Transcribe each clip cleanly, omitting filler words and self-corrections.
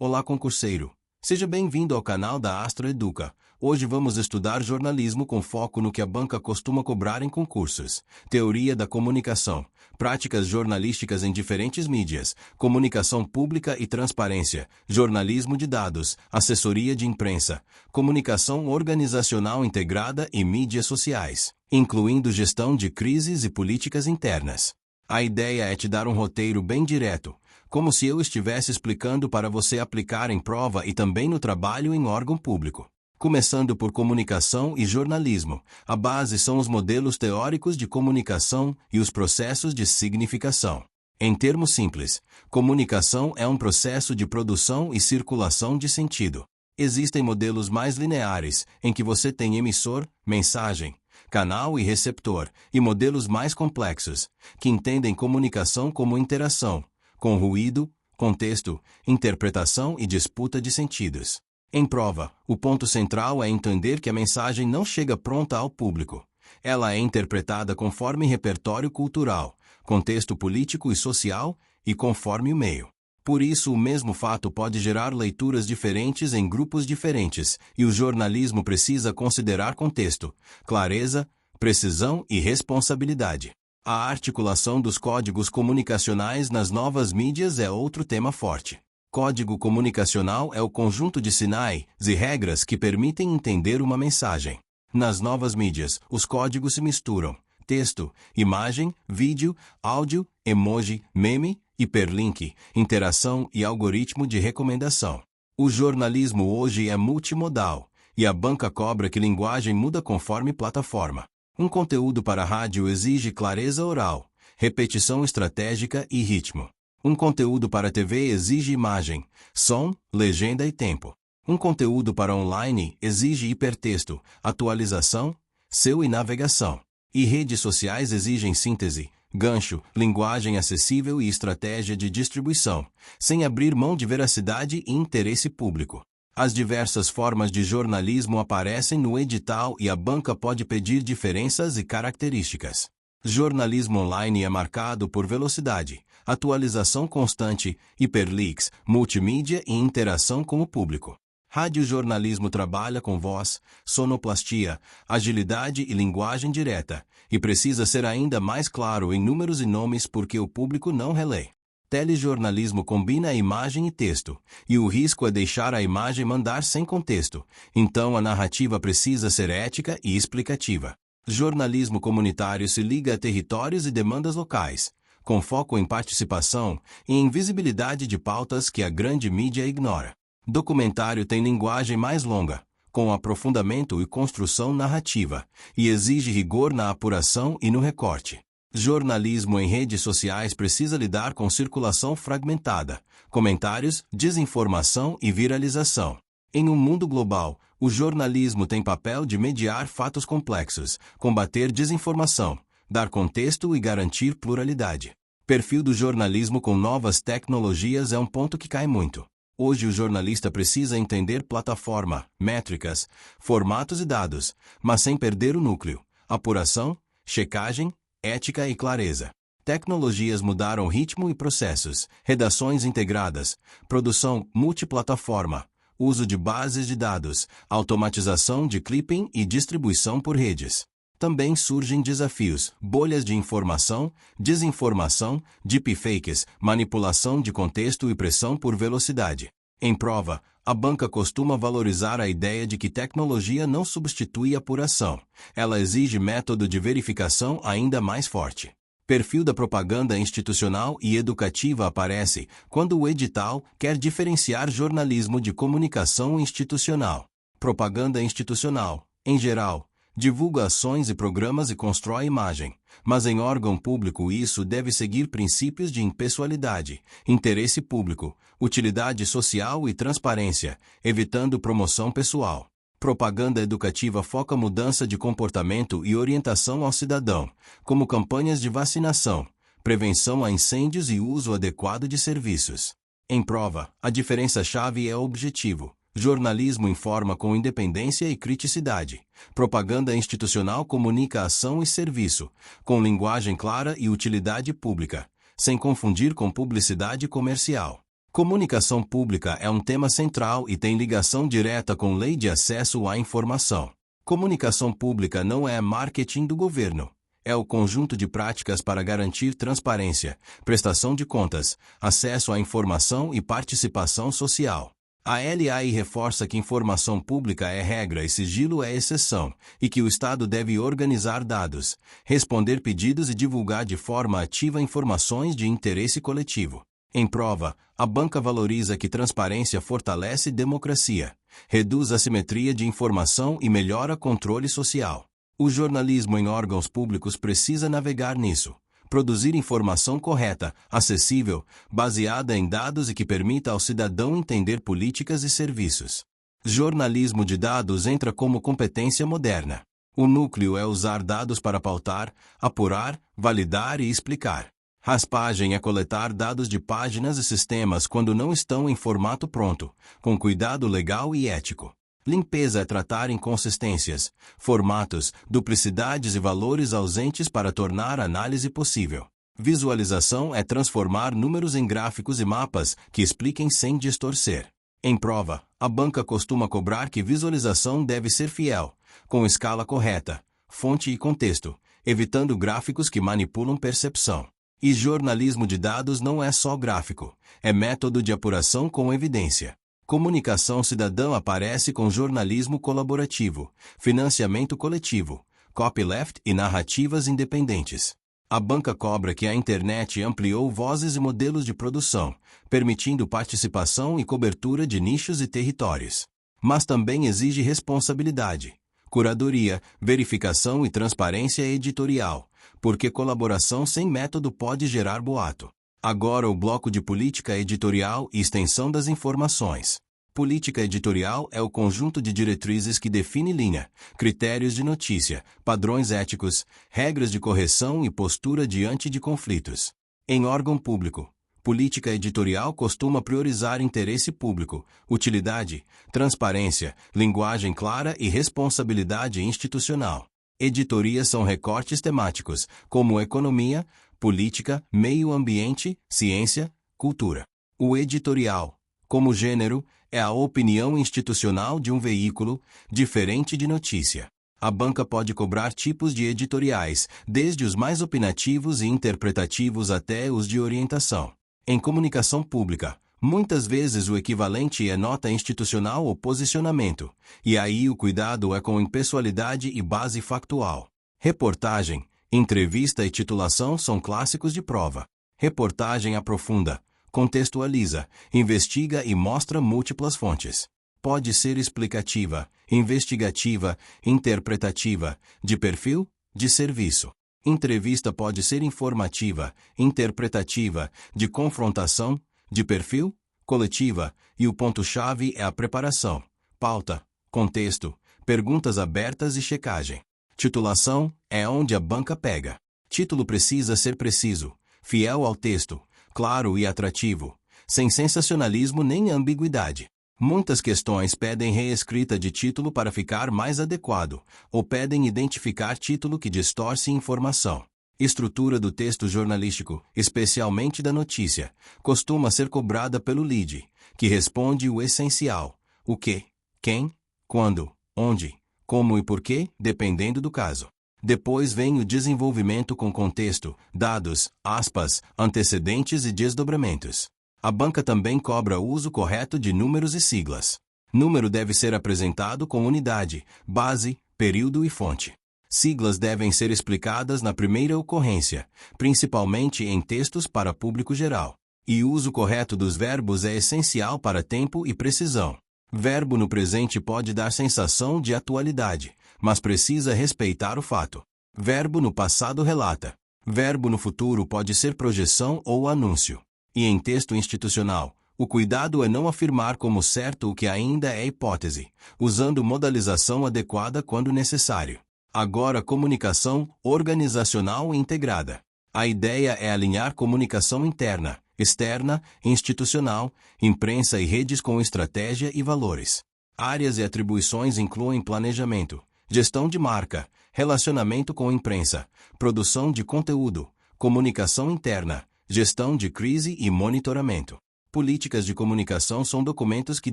Olá, concurseiro! Seja bem-vindo ao canal da Astro Educa. Hoje vamos estudar jornalismo com foco no que a banca costuma cobrar em concursos, teoria da comunicação, práticas jornalísticas em diferentes mídias, comunicação pública e transparência, jornalismo de dados, assessoria de imprensa, comunicação organizacional integrada e mídias sociais, incluindo gestão de crises e políticas internas. A ideia é te dar um roteiro bem direto, como se eu estivesse explicando para você aplicar em prova e também no trabalho em órgão público. Começando por comunicação e jornalismo, a base são os modelos teóricos de comunicação e os processos de significação. Em termos simples, comunicação é um processo de produção e circulação de sentido. Existem modelos mais lineares, em que você tem emissor, mensagem, canal e receptor, e modelos mais complexos, que entendem comunicação como interação, com ruído, contexto, interpretação e disputa de sentidos. Em prova, o ponto central é entender que a mensagem não chega pronta ao público. Ela é interpretada conforme repertório cultural, contexto político e social, e conforme o meio. Por isso, o mesmo fato pode gerar leituras diferentes em grupos diferentes, e o jornalismo precisa considerar contexto, clareza, precisão e responsabilidade. A articulação dos códigos comunicacionais nas novas mídias é outro tema forte. Código comunicacional é o conjunto de sinais e regras que permitem entender uma mensagem. Nas novas mídias, os códigos se misturam: texto, imagem, vídeo, áudio, emoji, meme, hiperlink, interação e algoritmo de recomendação. O jornalismo hoje é multimodal, e a banca cobra que linguagem muda conforme plataforma. Um conteúdo para rádio exige clareza oral, repetição estratégica e ritmo. Um conteúdo para TV exige imagem, som, legenda e tempo. Um conteúdo para online exige hipertexto, atualização, SEO e navegação. E redes sociais exigem síntese, gancho, linguagem acessível e estratégia de distribuição, sem abrir mão de veracidade e interesse público. As diversas formas de jornalismo aparecem no edital e a banca pode pedir diferenças e características. Jornalismo online é marcado por velocidade, atualização constante, hiperlinks, multimídia e interação com o público. Radiojornalismo trabalha com voz, sonoplastia, agilidade e linguagem direta, e precisa ser ainda mais claro em números e nomes porque o público não relê. Telejornalismo combina imagem e texto, e o risco é deixar a imagem mandar sem contexto, então a narrativa precisa ser ética e explicativa. Jornalismo comunitário se liga a territórios e demandas locais, com foco em participação e em visibilidade de pautas que a grande mídia ignora. Documentário tem linguagem mais longa, com aprofundamento e construção narrativa, e exige rigor na apuração e no recorte. Jornalismo em redes sociais precisa lidar com circulação fragmentada, comentários, desinformação e viralização. Em um mundo global, o jornalismo tem papel de mediar fatos complexos, combater desinformação, dar contexto e garantir pluralidade. Perfil do jornalismo com novas tecnologias é um ponto que cai muito. Hoje o jornalista precisa entender plataforma, métricas, formatos e dados, mas sem perder o núcleo: apuração, checagem, ética e clareza. Tecnologias mudaram ritmo e processos, redações integradas, produção multiplataforma, uso de bases de dados, automatização de clipping e distribuição por redes. Também surgem desafios: bolhas de informação, desinformação, deepfakes, manipulação de contexto e pressão por velocidade. Em prova, a banca costuma valorizar a ideia de que tecnologia não substitui apuração. Ela exige método de verificação ainda mais forte. Perfil da propaganda institucional e educativa aparece quando o edital quer diferenciar jornalismo de comunicação institucional. Propaganda institucional, em geral, divulga ações e programas e constrói imagem, mas em órgão público isso deve seguir princípios de impessoalidade, interesse público, utilidade social e transparência, evitando promoção pessoal. Propaganda educativa foca mudança de comportamento e orientação ao cidadão, como campanhas de vacinação, prevenção a incêndios e uso adequado de serviços. Em prova, a diferença-chave é o objetivo. Jornalismo informa com independência e criticidade. Propaganda institucional comunica ação e serviço, com linguagem clara e utilidade pública, sem confundir com publicidade comercial. Comunicação pública é um tema central e tem ligação direta com Lei de Acesso à Informação. Comunicação pública não é marketing do governo. É o conjunto de práticas para garantir transparência, prestação de contas, acesso à informação e participação social. A LAI reforça que informação pública é regra e sigilo é exceção, e que o Estado deve organizar dados, responder pedidos e divulgar de forma ativa informações de interesse coletivo. Em prova, a banca valoriza que transparência fortalece democracia, reduz assimetria de informação e melhora controle social. O jornalismo em órgãos públicos precisa navegar nisso. Produzir informação correta, acessível, baseada em dados e que permita ao cidadão entender políticas e serviços. Jornalismo de dados entra como competência moderna. O núcleo é usar dados para pautar, apurar, validar e explicar. Raspagem é coletar dados de páginas e sistemas quando não estão em formato pronto, com cuidado legal e ético. Limpeza é tratar inconsistências, formatos, duplicidades e valores ausentes para tornar a análise possível. Visualização é transformar números em gráficos e mapas que expliquem sem distorcer. Em prova, a banca costuma cobrar que visualização deve ser fiel, com escala correta, fonte e contexto, evitando gráficos que manipulam percepção. E jornalismo de dados não é só gráfico, é método de apuração com evidência. Comunicação cidadã aparece com jornalismo colaborativo, financiamento coletivo, copyleft e narrativas independentes. A banca cobra que a internet ampliou vozes e modelos de produção, permitindo participação e cobertura de nichos e territórios. Mas também exige responsabilidade, curadoria, verificação e transparência editorial, porque colaboração sem método pode gerar boato. Agora o bloco de política editorial e extensão das informações. Política editorial é o conjunto de diretrizes que define linha, critérios de notícia, padrões éticos, regras de correção e postura diante de conflitos. Em órgão público, política editorial costuma priorizar interesse público, utilidade, transparência, linguagem clara e responsabilidade institucional. Editorias são recortes temáticos, como economia, política, meio ambiente, ciência, cultura. O editorial, como gênero, é a opinião institucional de um veículo, diferente de notícia. A banca pode cobrar tipos de editoriais, desde os mais opinativos e interpretativos até os de orientação. Em comunicação pública, muitas vezes o equivalente é nota institucional ou posicionamento, e aí o cuidado é com impessoalidade e base factual. Reportagem, entrevista e titulação são clássicos de prova. Reportagem aprofunda, contextualiza, investiga e mostra múltiplas fontes. Pode ser explicativa, investigativa, interpretativa, de perfil, de serviço. Entrevista pode ser informativa, interpretativa, de confrontação, de perfil, coletiva, e o ponto-chave é a preparação, pauta, contexto, perguntas abertas e checagem. Titulação é onde a banca pega. Título precisa ser preciso, fiel ao texto, claro e atrativo, sem sensacionalismo nem ambiguidade. Muitas questões pedem reescrita de título para ficar mais adequado, ou pedem identificar título que distorce informação. Estrutura do texto jornalístico, especialmente da notícia, costuma ser cobrada pelo lead, que responde o essencial: o que, quem, quando, onde, como e porquê, dependendo do caso. Depois vem o desenvolvimento com contexto, dados, aspas, antecedentes e desdobramentos. A banca também cobra o uso correto de números e siglas. Número deve ser apresentado com unidade, base, período e fonte. Siglas devem ser explicadas na primeira ocorrência, principalmente em textos para público geral. E o uso correto dos verbos é essencial para tempo e precisão. Verbo no presente pode dar sensação de atualidade, mas precisa respeitar o fato. Verbo no passado relata. Verbo no futuro pode ser projeção ou anúncio. E em texto institucional, o cuidado é não afirmar como certo o que ainda é hipótese, usando modalização adequada quando necessário. Agora, comunicação organizacional integrada. A ideia é alinhar comunicação interna, externa, institucional, imprensa e redes com estratégia e valores. Áreas e atribuições incluem planejamento, gestão de marca, relacionamento com imprensa, produção de conteúdo, comunicação interna, gestão de crise e monitoramento. Políticas de comunicação são documentos que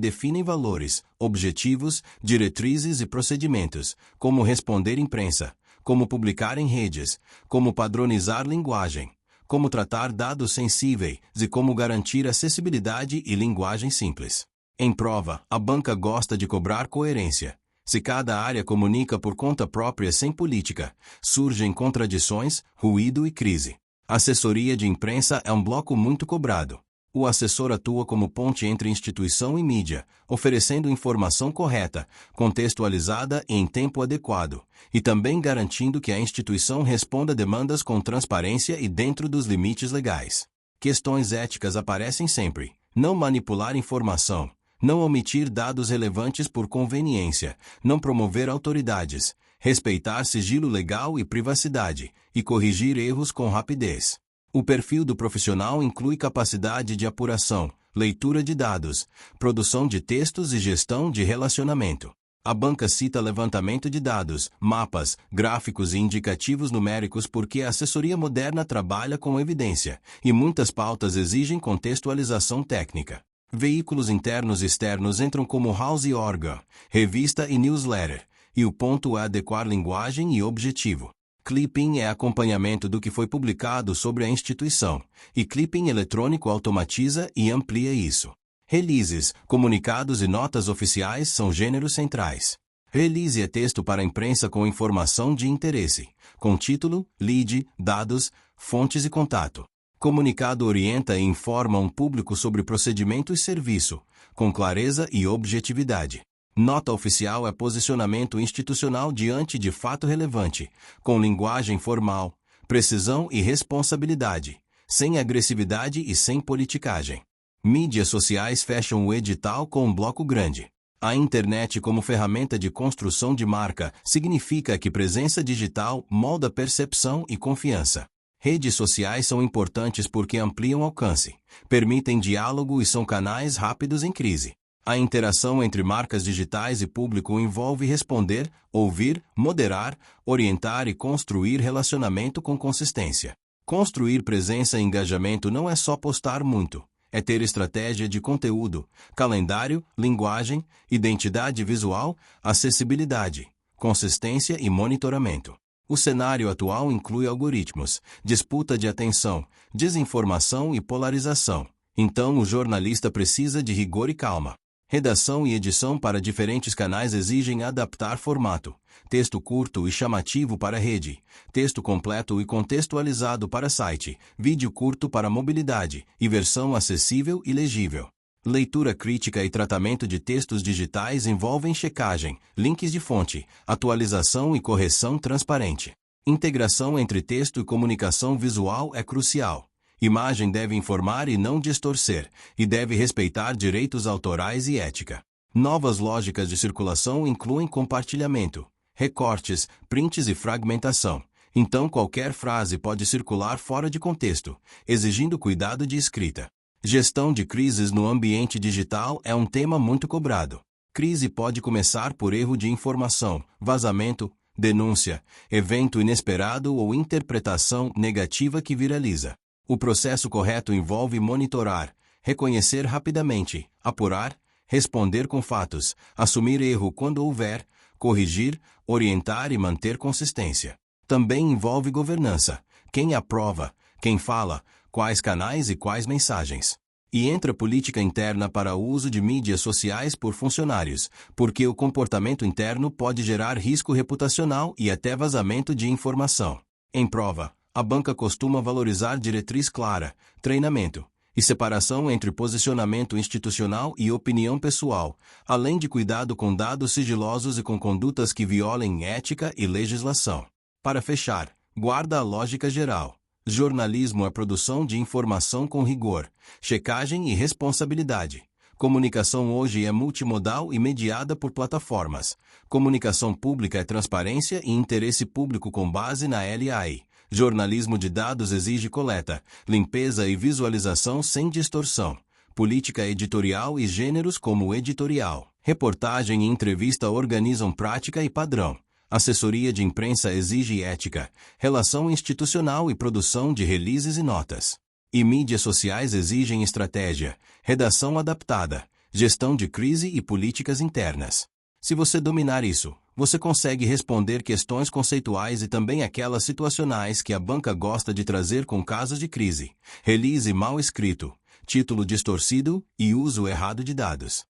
definem valores, objetivos, diretrizes e procedimentos, como responder imprensa, como publicar em redes, como padronizar linguagem, como tratar dados sensíveis e como garantir acessibilidade e linguagem simples. Em prova, a banca gosta de cobrar coerência. Se cada área comunica por conta própria sem política, surgem contradições, ruído e crise. Assessoria de imprensa é um bloco muito cobrado. O assessor atua como ponte entre instituição e mídia, oferecendo informação correta, contextualizada e em tempo adequado, e também garantindo que a instituição responda demandas com transparência e dentro dos limites legais. Questões éticas aparecem sempre. Não manipular informação, não omitir dados relevantes por conveniência, não promover autoridades, respeitar sigilo legal e privacidade, e corrigir erros com rapidez. O perfil do profissional inclui capacidade de apuração, leitura de dados, produção de textos e gestão de relacionamento. A banca cita levantamento de dados, mapas, gráficos e indicativos numéricos porque a assessoria moderna trabalha com evidência, e muitas pautas exigem contextualização técnica. Veículos internos e externos entram como House e Organ, revista e newsletter, e o ponto é adequar linguagem e objetivo. Clipping é acompanhamento do que foi publicado sobre a instituição, e clipping eletrônico automatiza e amplia isso. Releases, comunicados e notas oficiais são gêneros centrais. Release é texto para a imprensa com informação de interesse, com título, lead, dados, fontes e contato. Comunicado orienta e informa um público sobre procedimento e serviço, com clareza e objetividade. Nota oficial é posicionamento institucional diante de fato relevante, com linguagem formal, precisão e responsabilidade, sem agressividade e sem politicagem. Mídias sociais fecham o edital com um bloco grande. A internet como ferramenta de construção de marca significa que presença digital molda percepção e confiança. Redes sociais são importantes porque ampliam alcance, permitem diálogo e são canais rápidos em crise. A interação entre marcas digitais e público envolve responder, ouvir, moderar, orientar e construir relacionamento com consistência. Construir presença e engajamento não é só postar muito, é ter estratégia de conteúdo, calendário, linguagem, identidade visual, acessibilidade, consistência e monitoramento. O cenário atual inclui algoritmos, disputa de atenção, desinformação e polarização. Então o jornalista precisa de rigor e calma. Redação e edição para diferentes canais exigem adaptar formato, texto curto e chamativo para rede, texto completo e contextualizado para site, vídeo curto para mobilidade e versão acessível e legível. Leitura crítica e tratamento de textos digitais envolvem checagem, links de fonte, atualização e correção transparente. Integração entre texto e comunicação visual é crucial. Imagem deve informar e não distorcer, e deve respeitar direitos autorais e ética. Novas lógicas de circulação incluem compartilhamento, recortes, prints e fragmentação. Então qualquer frase pode circular fora de contexto, exigindo cuidado de escrita. Gestão de crises no ambiente digital é um tema muito cobrado. Crise pode começar por erro de informação, vazamento, denúncia, evento inesperado ou interpretação negativa que viraliza. O processo correto envolve monitorar, reconhecer rapidamente, apurar, responder com fatos, assumir erro quando houver, corrigir, orientar e manter consistência. Também envolve governança, quem aprova, quem fala, quais canais e quais mensagens. E entra política interna para o uso de mídias sociais por funcionários, porque o comportamento interno pode gerar risco reputacional e até vazamento de informação. Em prova, a banca costuma valorizar diretriz clara, treinamento e separação entre posicionamento institucional e opinião pessoal, além de cuidado com dados sigilosos e com condutas que violem ética e legislação. Para fechar, guarda a lógica geral. Jornalismo é produção de informação com rigor, checagem e responsabilidade. Comunicação hoje é multimodal e mediada por plataformas. Comunicação pública é transparência e interesse público com base na LAI. Jornalismo de dados exige coleta, limpeza e visualização sem distorção. Política editorial e gêneros como editorial. Reportagem e entrevista organizam prática e padrão. Assessoria de imprensa exige ética, relação institucional e produção de releases e notas. E mídias sociais exigem estratégia, redação adaptada, gestão de crise e políticas internas. Se você dominar isso, você consegue responder questões conceituais e também aquelas situacionais que a banca gosta de trazer com casos de crise, release mal escrito, título distorcido e uso errado de dados.